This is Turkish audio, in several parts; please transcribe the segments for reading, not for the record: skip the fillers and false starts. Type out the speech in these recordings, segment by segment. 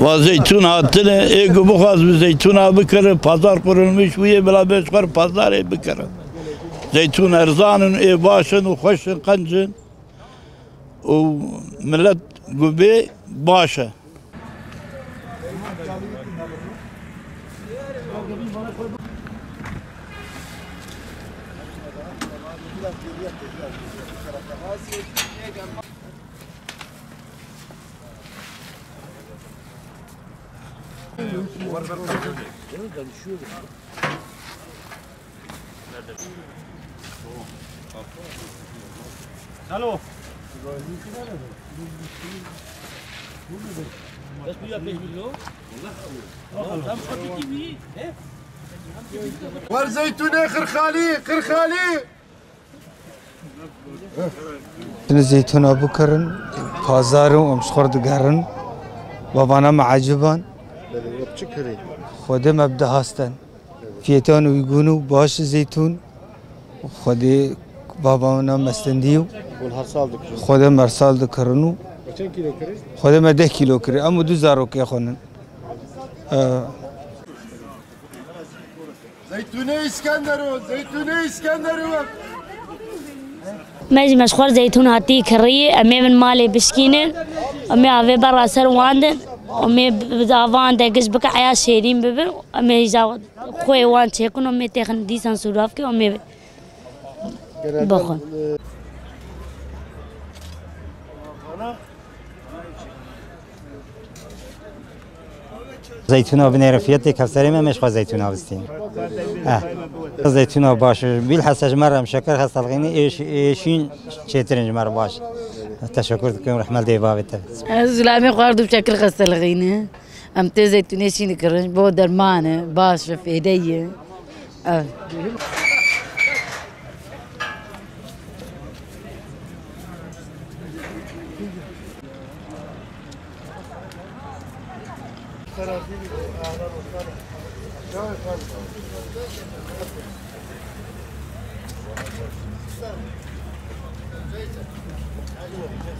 ve zeytun hattını bu az bir zeytuna bıkırı pazar kurulmuş bu ye bela beşkar pazar bıkırı zeytun erzanın başın hoşun kancın o millet gibi başa Alo. بس بيا 5 مليون والله tam şöyle gibi he var zeytune kırkhali زيتون أبو كرن بازارو ومسخرد قرن وبانا معجبان خودم أبدا هاستن فيتان ويقولوا باش زيتون خودي بابانا مستنديو خودم مرسال دكرنو خودم 10 كيلو كري أما 2000 كي خونن zeytune İskenderun ماجي مشخور زيتون هاتي كريه أمي من مالي بسكينة أمي أبي برا سر واندن أمي بزافان دقش بك عيا شيرين ببر أمي جاو خوي وان تشيكون أمي تخن ديسان سوراف كي أمي بخون زيتون بنير فياتي كسري ما مش خو زيتون بستين زيتون باش بالحسج مرة مشكر خاصلغيني ايشين شيترنج مرة باش تشكر لكم رحمة دي بابته زلامي خاردو بشكل خاصلغيني ام تي زيتون شين كرنج بو درمانه باش في ايدي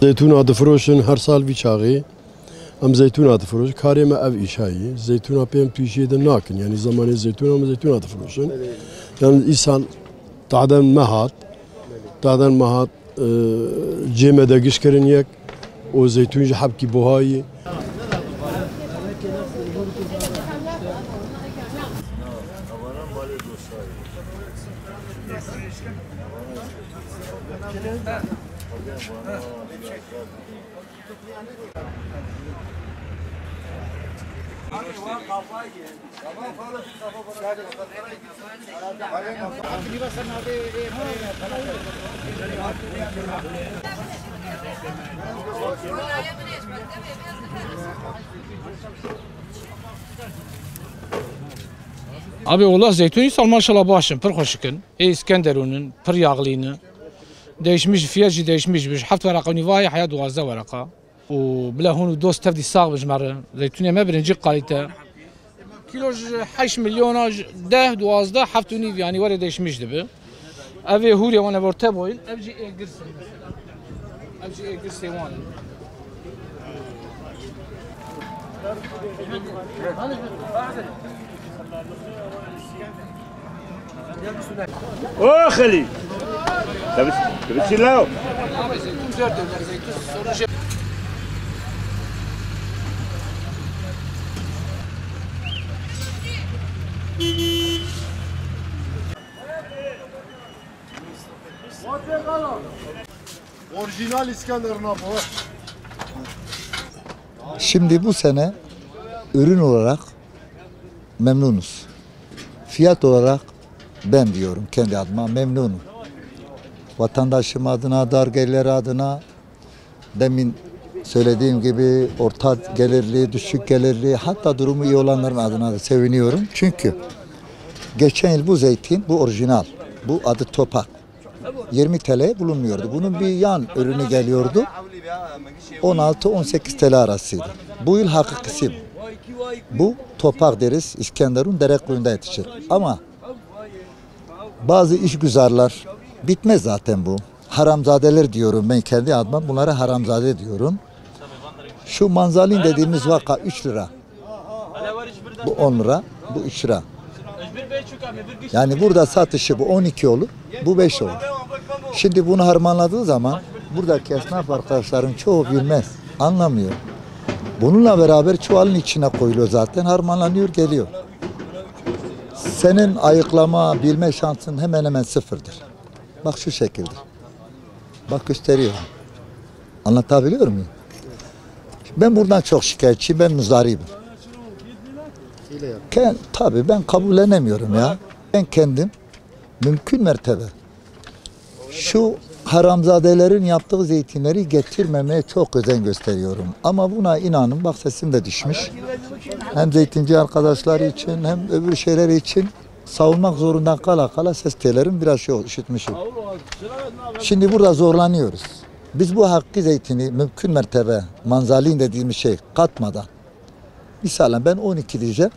زيتون هذا فروشن هر سال بيشاغي ام زيتون هذا فروش كاري ما اف ايشاي زيتون بيم توشي دناكن يعني زمان الزيتون ام زيتون هذا فروشن يعني انسان تعدن مهات جيمه دقش كرن يك و زيتون حبكي بوهاي Abi Allah zeytun sal maşallah başım pır hoşkın. İskenderun'un pır yağlığını değişmiş fiyatı değişmiş bir hafta varakını vay hayat duazda varaka. O bile hunu dost tevdi sağ bıcmarı zeytun yeme birinci kalite. Kiloj 8 milyona 10 duazda haftuni yani var değişmişti bu. Evi huriye wana vorte boyun evci girsin. Evci girsin wan. اوه خلي تبي تشيلها orijinal İskenderun abi. Şimdi bu sene ürün olarak memnunuz. Fiyat olarak ben diyorum kendi adıma memnunum. Vatandaşım adına, dar gelirleri adına demin söylediğim gibi orta gelirli, düşük gelirli hatta durumu iyi olanların adına da seviniyorum. Çünkü geçen yıl bu zeytin, bu orijinal, bu adı topak. 20 TL bulunmuyordu. Bunun bir yan ürünü geliyordu. 16-18 TL arasıydı. Bu yıl hakikisi bu. Bu topak deriz. İskenderun Derekuyu'nda yetişir. Ama bazı işgüzarlar bitmez zaten bu. Haramzadeler diyorum ben kendi adıma. Bunlara haramzade diyorum. Şu manzalin dediğimiz vaka 3 lira. Bu 10 lira, bu 3 lira. Yani burada satışı bu 12 olur, bu 5 olur. Şimdi bunu harmanladığı zaman buradaki esnaf arkadaşların çoğu bilmez, anlamıyor. Bununla beraber çuvalın içine koyuluyor zaten, harmanlanıyor, geliyor. Senin ayıklama, bilme şansın hemen hemen sıfırdır. Bak şu şekilde. Bak gösteriyorum. Anlatabiliyor muyum? Ben buradan çok şikayetçiyim, ben muzdaribim. Tabii ben kabullenemiyorum ya. Ben kendim mümkün mertebe şu haramzadelerin yaptığı zeytinleri getirmemeye çok özen gösteriyorum. Ama buna inanın bak sesim de düşmüş. Hem zeytinci arkadaşları için hem öbür şeyler için savunmak zorunda kala ses tellerim biraz üşütmüşüm. Şimdi burada zorlanıyoruz. Biz bu hakkı zeytini mümkün mertebe manzalin dediğimiz şey katmadan. Misalen ben 12 diyeceğim.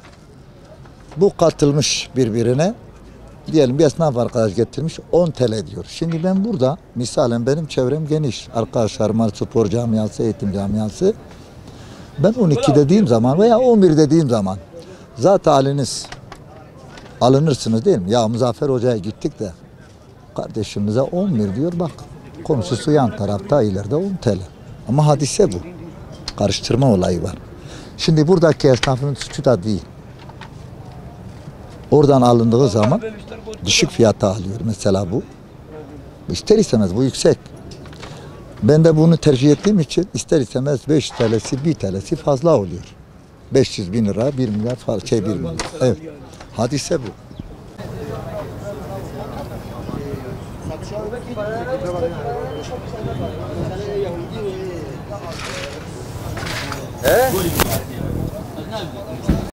Bu katılmış birbirine. Diyelim bir esnaf arkadaş getirmiş 10 TL diyor. Şimdi ben burada misalen benim çevrem geniş. Arkadaşlarım spor camiası, eğitim camiası. Ben 12 dediğim zaman veya 11 dediğim zaman zaten haliniz alınırsınız değil mi? Ya Muzaffer Hoca'ya gittik de kardeşimize 11 diyor bak. Komşusu yan tarafta ileride 10 TL. Ama hadise bu. Karıştırma olayı var. Şimdi buradaki esnafın suçu da değil. Oradan alındığı zaman düşük fiyata alıyor mesela bu. İster istemez bu yüksek. Ben de bunu tercih ettiğim için ister istemez 5 TL'si 1 TL'si fazla oluyor. 500 bin lira 1 milyar 1 milyar. Evet. Hadise bu.